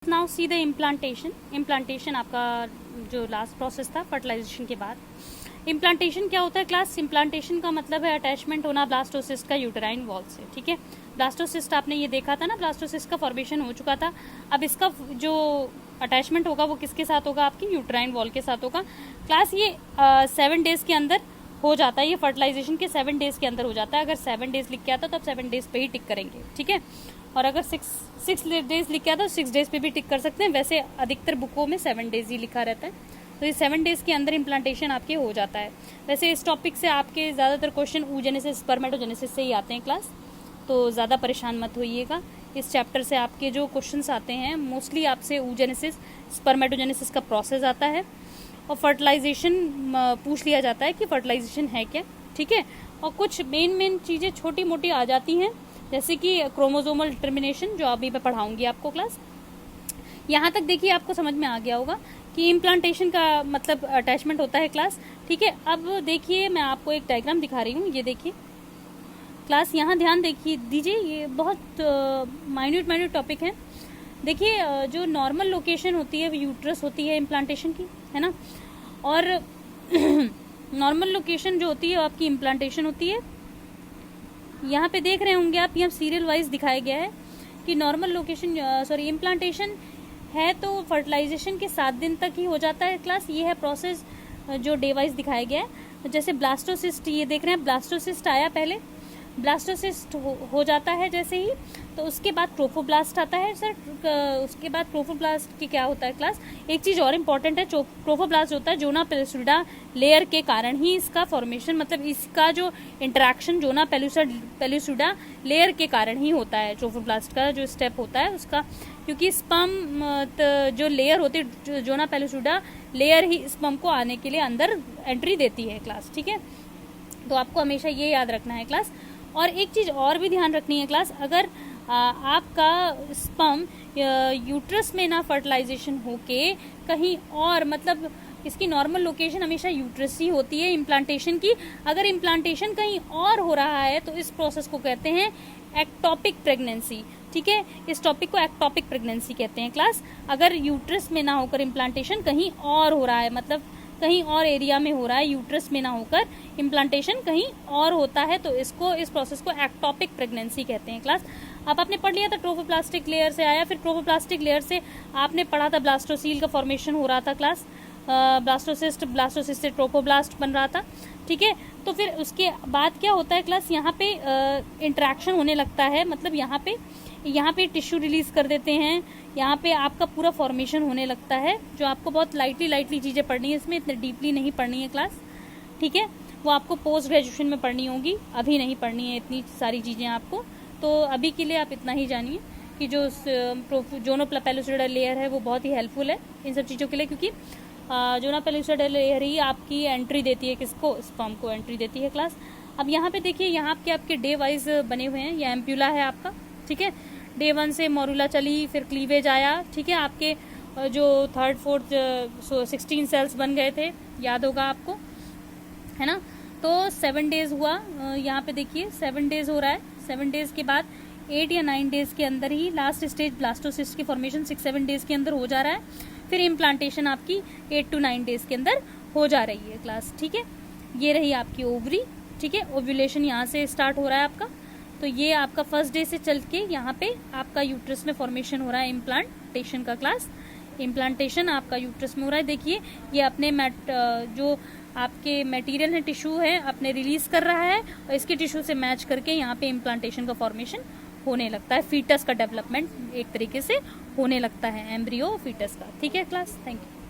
Now see the implantation आपका जो last process था फर्टिलाइजेशन के बाद। इम्प्लांटेशन क्या होता है क्लास? इम्प्लांटेशन का मतलब है अटैचमेंट होना ब्लास्टोसिस्ट का यूटेराइन वॉल से। ठीक है, ब्लास्टोसिस्ट आपने ये देखा था ना, ब्लास्टोसिस्ट का फॉर्मेशन हो चुका था। अब इसका जो अटैचमेंट होगा वो किसके साथ होगा? आपकी यूटेराइन वॉल के साथ होगा। क्लास ये 7 डेज के अंदर हो जाता है, ये फर्टिलाइजेशन के 7 डेज के अंदर हो जाता है। अगर 7 डेज लिख के आता तो आप 7 डेज पे ही टिक करेंगे। ठीक है, और अगर 6 डेज लिख के आता तो 6 डेज पे भी टिक कर सकते हैं। वैसे अधिकतर बुकों में 7 डेज ही लिखा रहता है, तो ये 7 डेज के अंदर इम्प्लांटेशन आपके हो जाता है। वैसे इस टॉपिक से आपके ज़्यादातर क्वेश्चन oogenesis स्पर्मेटोजेनेसिस से ही आते हैं क्लास, तो ज़्यादा परेशान मत होइएगा। इस चैप्टर से आपके जो क्वेश्चंस आते हैं मोस्टली आपसे oogenesis स्पर्मेटोजेनेसिस का प्रोसेस आता है और फर्टिलाइजेशन पूछ लिया जाता है कि फर्टिलाइजेशन है क्या। ठीक है, और कुछ मेन चीज़ें छोटी मोटी आ जाती हैं, जैसे कि क्रोमोसोमल डिटर्मिनेशन, जो अभी मैं पढ़ाऊंगी आपको क्लास। यहाँ तक देखिए आपको समझ में आ गया होगा कि इम्प्लांटेशन का मतलब अटैचमेंट होता है क्लास। ठीक है, अब देखिए मैं आपको एक डायग्राम दिखा रही हूँ, ये देखिए क्लास, यहाँ ध्यान देखिए दीजिए, ये बहुत माइन्यूट टॉपिक है। देखिए जो नॉर्मल लोकेशन होती है वो यूट्रस होती है इम्प्लांटेशन की, है ना, और नॉर्मल लोकेशन जो होती है वो आपकी इम्प्लांटेशन होती है। यहाँ पे देख रहे होंगे आप, यहाँ सीरियल वाइज दिखाया गया है कि नॉर्मल लोकेशन इम्प्लांटेशन है तो फर्टिलाइजेशन के 7 दिन तक ही हो जाता है क्लास। ये है प्रोसेस जो डे वाइज दिखाया गया है। जैसे ब्लास्टोसिस्ट, ये देख रहे हैं ब्लास्टोसिस्ट आया, पहले ब्लास्टोसिस्ट हो जाता है जैसे ही, तो उसके बाद ट्रोफोब्लास्ट आता है सर। उसके बाद ट्रोफोब्लास्ट की क्या होता है क्लास? एक चीज़ और इम्पॉर्टेंट है, ट्रोफोब्लास्ट होता है जोना पेलुसिडा लेयर के कारण ही इसका फॉर्मेशन, मतलब इसका जो इंटरेक्शन जोना पेलुसिडा लेयर के कारण ही होता है। ट्रोफोब्लास्ट का जो स्टेप होता है उसका, क्योंकि स्पर्म जो लेयर होती है जोना पेलुसिडा लेयर ही स्पर्म को आने के लिए अंदर एंट्री देती है क्लास। ठीक है, तो आपको हमेशा ये याद रखना है क्लास। और एक चीज़ और भी ध्यान रखनी है क्लास, अगर आपका स्पर्म यूट्रस में ना फर्टिलाइजेशन होके कहीं और, मतलब इसकी नॉर्मल लोकेशन हमेशा यूट्रस ही होती है इम्प्लांटेशन की। अगर इम्प्लांटेशन कहीं और हो रहा है तो इस प्रोसेस को कहते हैं एक्टोपिक प्रेगनेंसी। ठीक है, इस टॉपिक को एक्टोपिक प्रेगनेंसी कहते हैं क्लास। अगर यूट्रस में ना होकर इम्प्लांटेशन कहीं और हो रहा है, मतलब कहीं और एरिया में हो रहा है, यूट्रस में ना होकर इम्प्लांटेशन कहीं और होता है, तो इस प्रोसेस को एक्टोपिक प्रेगनेंसी कहते हैं क्लास। अब आपने पढ़ लिया था ट्रोफोप्लास्टिक लेयर से आया, फिर ट्रोफोप्लास्टिक लेयर से आपने पढ़ा था ब्लास्टोसील का फॉर्मेशन हो रहा था क्लास। ब्लास्टोसिस्ट से ट्रोफोब्लास्ट बन रहा था। ठीक है, तो फिर उसके बाद क्या होता है क्लास? यहाँ पे इंटरेक्शन होने लगता है, मतलब यहाँ पे टिश्यू रिलीज कर देते हैं, यहाँ पे आपका पूरा फॉर्मेशन होने लगता है, जो आपको बहुत लाइटली चीज़ें पढ़नी है, इसमें इतने डीपली नहीं पढ़नी है क्लास। ठीक है, वो आपको पोस्ट ग्रेजुएशन में पढ़नी होगी, अभी नहीं पढ़नी है इतनी सारी चीज़ें आपको। तो अभी के लिए आप इतना ही जानिए कि जो जोनो पेलुसिडा लेयर है वो बहुत ही हेल्पफुल है इन सब चीज़ों के लिए, क्योंकि जोना पेलुसिडा लेयर ही आपकी एंट्री देती है, किसको? स्पर्म को एंट्री देती है क्लास। अब यहाँ पे देखिए, यहाँ पे आपके डे वाइज बने हुए हैं, ये एम्प्यूला है आपका। ठीक है, डे 1 से मोरुला चली, फिर क्लीवेज आया। ठीक है, आपके जो 3rd 4th 16 सेल्स बन गए थे, याद होगा आपको, है ना। तो 7 डेज हुआ, यहाँ पे देखिए 7 डेज हो रहा है। 7 डेज के बाद 8 या 9 डेज के अंदर ही लास्ट स्टेज ब्लास्टोसिस्ट की फॉर्मेशन 6-7 डेज के अंदर हो जा रहा है। फिर इम्प्लांटेशन आपकी 8 to 9 डेज के अंदर हो जा रही है क्लास। ठीक है, ये रही आपकी ओवरी। ठीक है, ओव्यूलेशन यहाँ से स्टार्ट हो रहा है आपका, तो ये आपका फर्स्ट डे से चल के यहाँ पे आपका यूट्रस में फॉर्मेशन हो रहा है इम्प्लांटेशन का क्लास। इम्प्लांटेशन आपका यूट्रस में हो रहा है। देखिए ये अपने जो आपके मटेरियल है, टिश्यू है, अपने रिलीज कर रहा है और इसके टिश्यू से मैच करके यहाँ पे इम्प्लांटेशन का फॉर्मेशन होने लगता है। फीटस का डेवलपमेंट एक तरीके से होने लगता है, एम्ब्रियो फीटस का। ठीक है क्लास, थैंक यू।